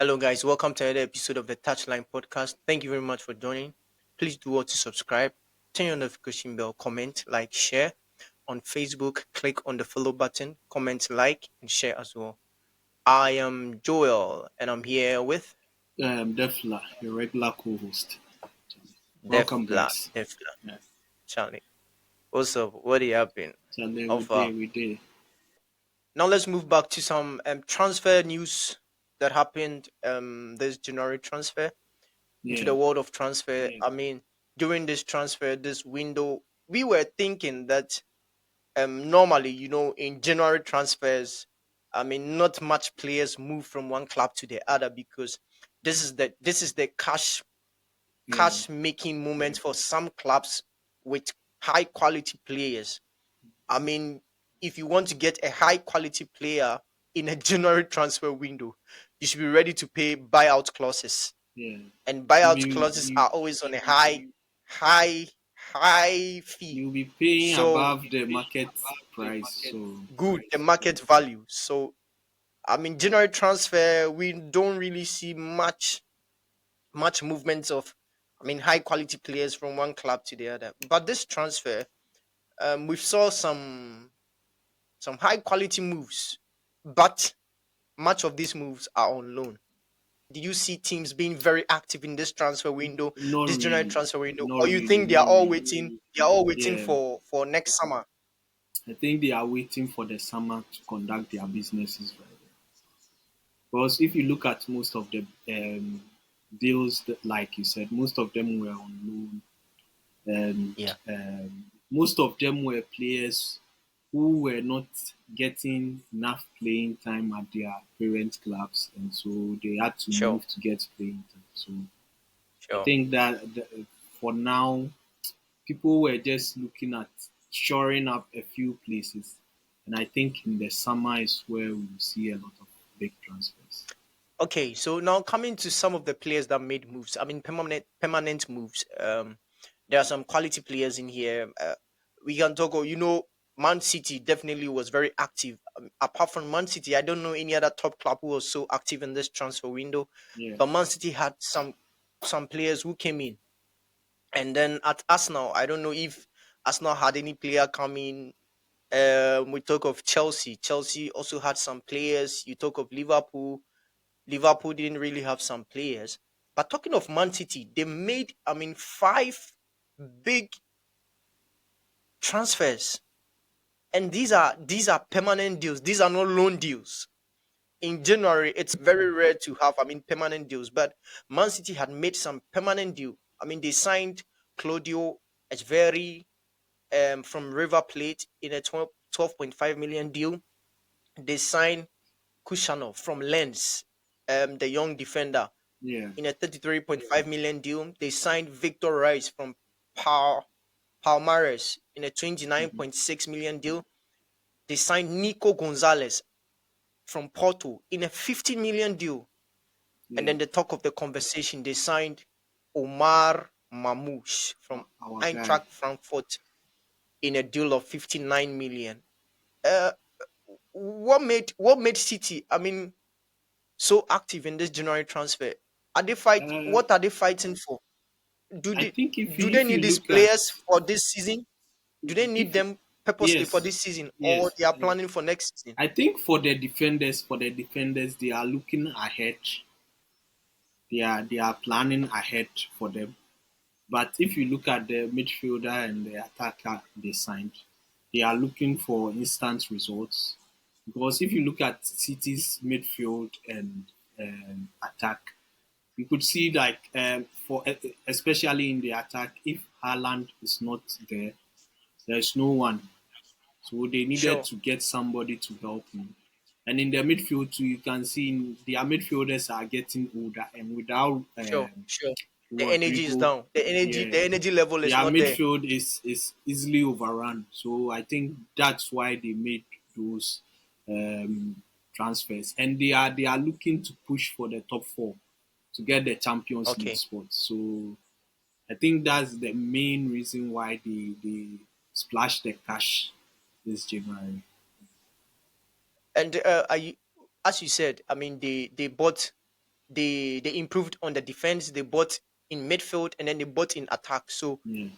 Hello, guys. Welcome to another episode of the Touchline podcast. Thank you very much for joining. Please do what to subscribe, turn your notification bell, comment, like, share. On Facebook, click on the follow button, comment, like, and share as well. I am Joel, and I'm here with Defla, your regular co-host. Welcome, Defla. guys. Defla. Yeah. Charlie. What's up? What are you happening? Sunday How we day, far? we day. Now let's move back to some transfer news that happened this January transfer into Yeah, the world of transfer. I mean, during this transfer, this window, we were thinking that normally, in January transfers, I mean, not much players move from one club to the other because this is the yeah, cash making moment for some clubs with high quality players. I mean, if you want to get a high quality player in a January transfer window, you should be ready to pay buyout clauses, yeah. and You buyout be clauses you are always on a high, high fee. you'll be paying So above the market price. So good, the market value. So I mean, January transfer, we don't really see much movements of, I mean, high quality players from one club to the other. But this transfer, we saw some high quality moves, but much of these moves are on loan. Do you see teams being very active in this transfer window, not this January really, transfer window, not or you really, think they are not all really. waiting? They are all waiting Yeah, for next summer. I think they are waiting for the summer to conduct their businesses very well. Because if you look at most of the deals, that, like you said, most of them were on loan, and Yeah, most of them were players who were not getting enough playing time at their parent clubs, and so they had to sure, move to get playing time. So I sure. think that for now, people were just looking at shoring up a few places, and I think in the summer is where we will see a lot of big transfers. Okay, so now coming to some of the players that made moves. I mean, permanent moves. There are some quality players in here. We can talk. Man City definitely was very active. Apart from Man City, I don't know any other top club who was so active in this transfer window. Yeah, But Man City had some players who came in, and then at Arsenal, I don't know if Arsenal had any player coming. We talk of Chelsea. Chelsea also had some players. You talk of Liverpool. Liverpool didn't really have some players. But talking of Man City, they made, I mean, five big transfers. And these are permanent deals. These are not loan deals. In January, it's very rare to have, I mean, permanent deals. But Man City had made some permanent deal. I mean, they signed Claudio Echeverri from River Plate in a 12.5 million deal. They signed Kushanov from Lens, the young defender, yeah, in a 33.5 million deal. They signed Victor Rice from Palmares in a mhm, 29.6 million deal. They signed Nico Gonzalez from Porto in a 15 million deal. And yeah. then the talk of the conversation, they signed Omar Mamouche from Our guy. Eintracht Frankfurt in a deal of 59 million. Uh, what made City, I mean, so active in this January transfer? Are they fight? Uh, What are they fighting for? Do I they think do they if you need these look at players for this season? Do they need if them purposely for yes, this season, or yes. they are planning for next season? I think for the defenders, they are looking ahead. They are planning ahead for them. But if you look at the midfielder and the attacker they signed, they are looking for instant results. Because if you look at City's midfield and attack, you could see like for especially in the attack, if Haaland is not there, there is no one. So they needed Sure, to get somebody to help him. And in their midfield too, you can see their midfielders are getting older, and without sure. The energy is Rodrigo, down. The energy, yeah, the energy level is their not there. midfield is easily overrun. So I think that's why they made those transfers, and they are looking to push for the top four to get the Champions League Okay. spot. So I think that's the main reason why they splashed the cash this January. And as you said, I mean, they bought. they improved on the defense. They bought in midfield and then they bought in attack. So yeah,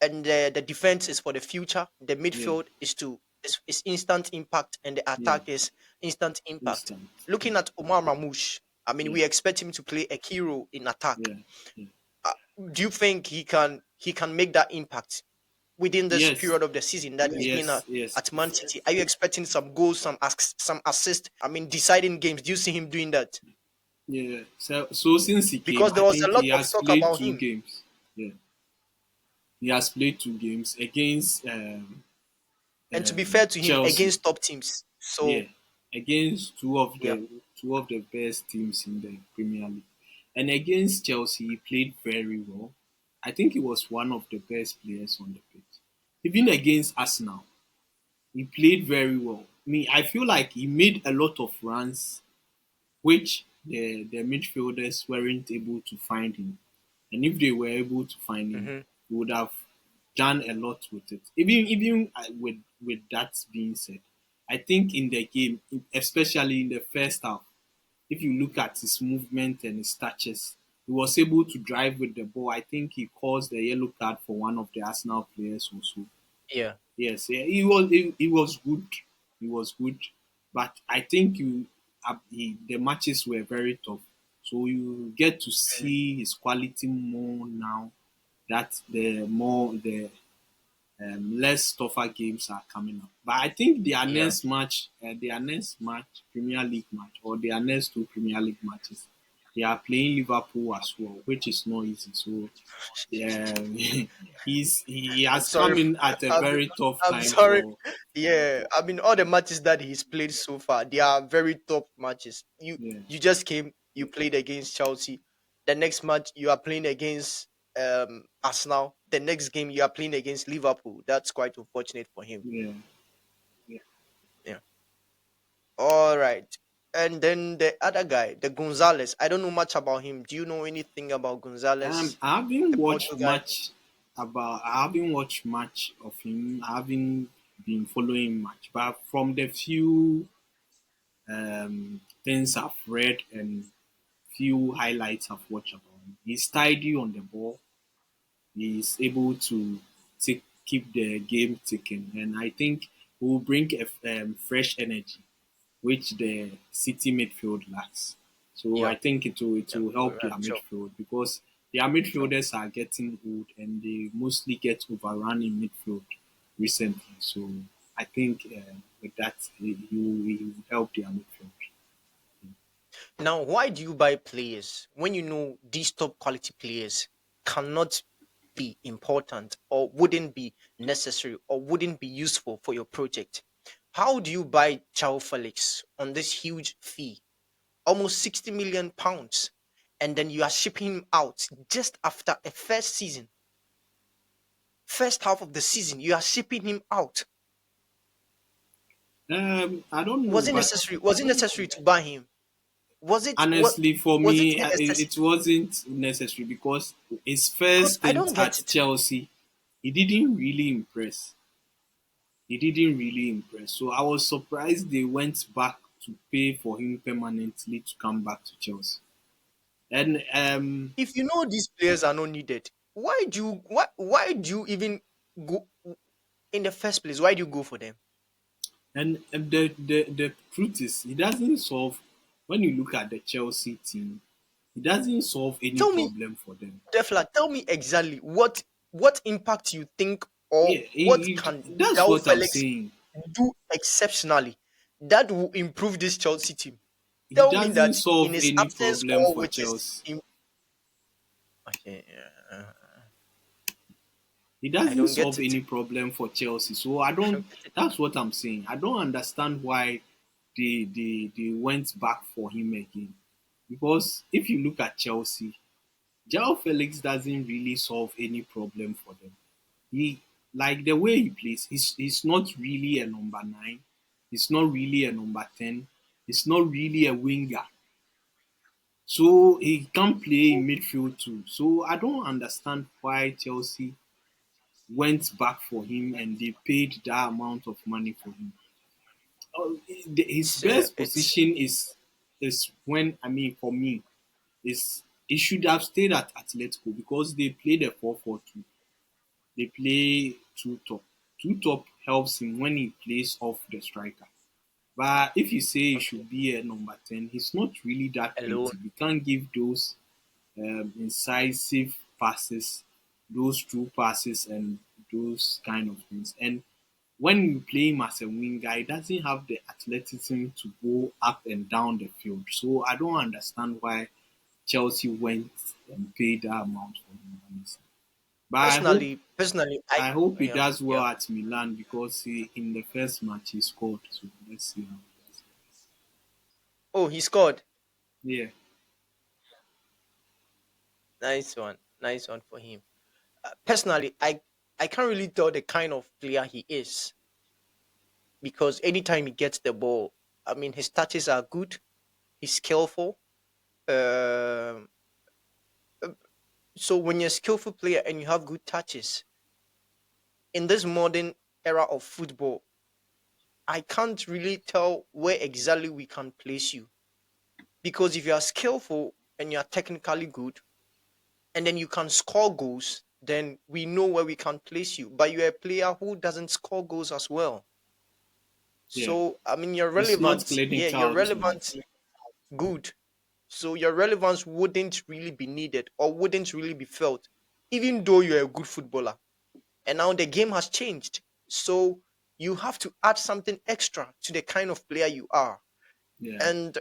and the defense is for the future. The yeah, midfield is instant impact, and the yeah. attack is instant impact. Instant. Yeah, Looking at Omar Mamouche, I mean, yeah, we expect him to play a key role in attack. yeah, yeah. Uh, do you think he can make that impact within this Yes, period of the season that he's been yes, yes. at Man City? Are you expecting some goals, some assist? I mean, deciding games. Do you see him doing that? Yeah. So since he came, Because I there was a think lot he of has talk played about two him games. Yeah, he has played two games against and to be fair to him Chelsea. against top teams. Yeah, So against yeah, two of the best teams in the Premier League, and against Chelsea, he played very well. I think he was one of the best players on the pitch. Even against Arsenal, he played very well. I feel like he made a lot of runs which the midfielders weren't able to find him. And if they were able to find him, hmm he would have done a lot with it. Even with that being said, I think in the game, especially in the first half, if you look at his movement and his touches, he was able to drive with the ball. I think he caused a yellow card for one of the Arsenal players also. yeah, Yes, yeah, he was good. He was good, but I think the matches were very tough. So you get to mm, see his quality more now that the more the less tougher games are coming up. But I think yeah. their next match, Premier League match, or their next two Premier League matches, they are playing Liverpool as well, which is not easy. So yeah, he I'm has sorry. come in at a I'm, very tough I'm time sorry. for Yeah, I mean, all the matches that he's played so far, they are very top matches. You yeah, you just came, you played against Chelsea. The next match you are playing against Arsenal. The next game you are playing against Liverpool. That's quite unfortunate for him. yeah. Yeah. All right. And then the other guy, the Gonzalez. I don't know much about him. Do you know anything about Gonzalez, I haven't the Porto watched guy? I haven't watched much of him. I haven't been following much, but from the few things I've read and few highlights I've watched about him, he's tidy on the ball. He's able to keep the game ticking, and I think he will bring a fresh energy which the City midfield lacks. So I Yeah. think it Yeah. will help their Sure. midfield because their Sure. midfielders are getting old and they mostly get overrun in midfield recently. So I think with that he will help their midfield. Now, why do you buy players when you know these top quality players cannot be important or wouldn't be necessary or wouldn't be useful for your project? How do you buy Chow Felix on this huge fee, almost 60 million pounds, and then you are shipping him out just after a first half of the season? You are shipping him out. I don't know, Was it but necessary? Was it necessary to buy him? Was it what? honestly, for Was it me, a it necessity? wasn't necessary because his first Because I stint don't get at it. Chelsea, he didn't really impress. He didn't really impress. So I was surprised they went back to pay for him permanently to come back to Chelsea. And If you know these players are not needed, why do you even go in the first place? Why do you go for them? the truth is, he doesn't solve. When you look at the Chelsea team, he doesn't solve any Tell me, problem for them. Defla, tell me exactly what impact you think or Yeah, what can that's João what I'm Felix saying. do exceptionally that will improve this Chelsea team? He Tell me doesn't that in solve his any absence problem or for with his Chelsea. okay, He I doesn't don't get solve it. any problem for Chelsea. So I I don't. don't get it. That's what I'm saying. I don't understand why they went back for him again. Because if you look at Chelsea, João Felix doesn't really solve any problem for them. He like the way he plays. He's not really a number nine. He's not really a number 10. He's not really a winger. So he can play in midfield too. So I don't understand why Chelsea went back for him and they paid that amount of money for him. His It's uh, best it's position is is when, for me, is he should have stayed at Atletico because they play the 4-4-2. They play two top. Two top helps him when he plays off the striker. But if you say he Okay. should be a number 10, he's not really that Alone. creative. He can't give those incisive passes, those true passes, and those kind of things. And when you play him as a winger, he doesn't have the athleticism to go up and down the field. So I don't understand why Chelsea went and paid that amount for him. Honestly. But Personally, I hope he yeah, does well yeah. at Milan because in the first match he scored. So let's see how he does. Oh, he scored. Yeah, Nice one for him. Personally, I can't really tell the kind of player he is because anytime he gets the ball, I mean, his touches are good. He's skillful. Um, so when you're a skillful player and you have good touches in this modern era of football, I can't really tell where exactly we can place you because if you are skillful and you are technically good, and then you can score goals, then we know where we can place you. But you're a player who doesn't score goals as well. yeah. So I mean, your It's not relevance, yeah, your clinical to. relevance, good. So your relevance wouldn't really be needed or wouldn't really be felt, even though you're a good footballer. And now the game has changed, so you have to add something extra to the kind of player you are. Yeah, And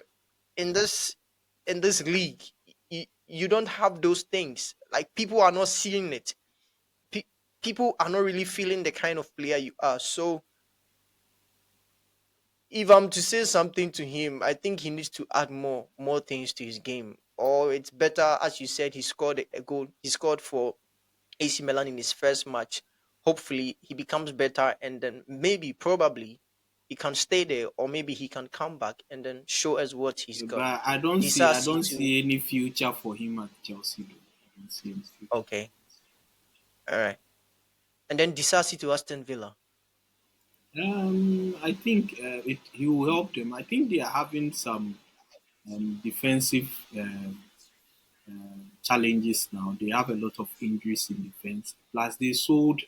in this league, you don't have those things. Like people are not seeing it. Pe- People are not really feeling the kind of player you are. So if I'm to say something to him, I think he needs to add more things to his game. Or it's better, as you said, he scored a goal. He scored for AC Milan in his first match. Hopefully, he becomes better, and then maybe, probably, he can stay there, or maybe he can come back and then show us what he's got. but I Disasi don't too. see any future for him at Chelsea. Though. I don't see any future. Okay, all right. And then Disasi to Aston Villa. I think he will help them. I think they are having some defensive challenges now. They have a lot of injuries in defense. Plus, they sold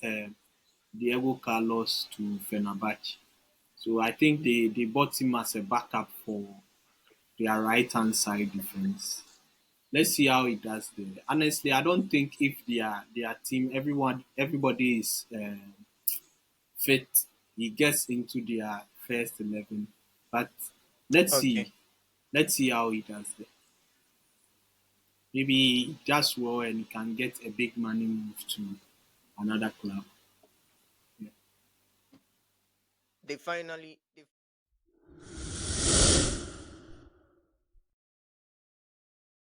Diego Carlos to Fenerbahce. So I think they bought him as a backup for their right hand side defense. Let's see how he does there. Honestly, I don't think if their team, everybody is fit, he gets into their first 11. But let's Okay. see, let's see how he does there. Maybe he does well and he can get a big money move to another club. Yeah. They finally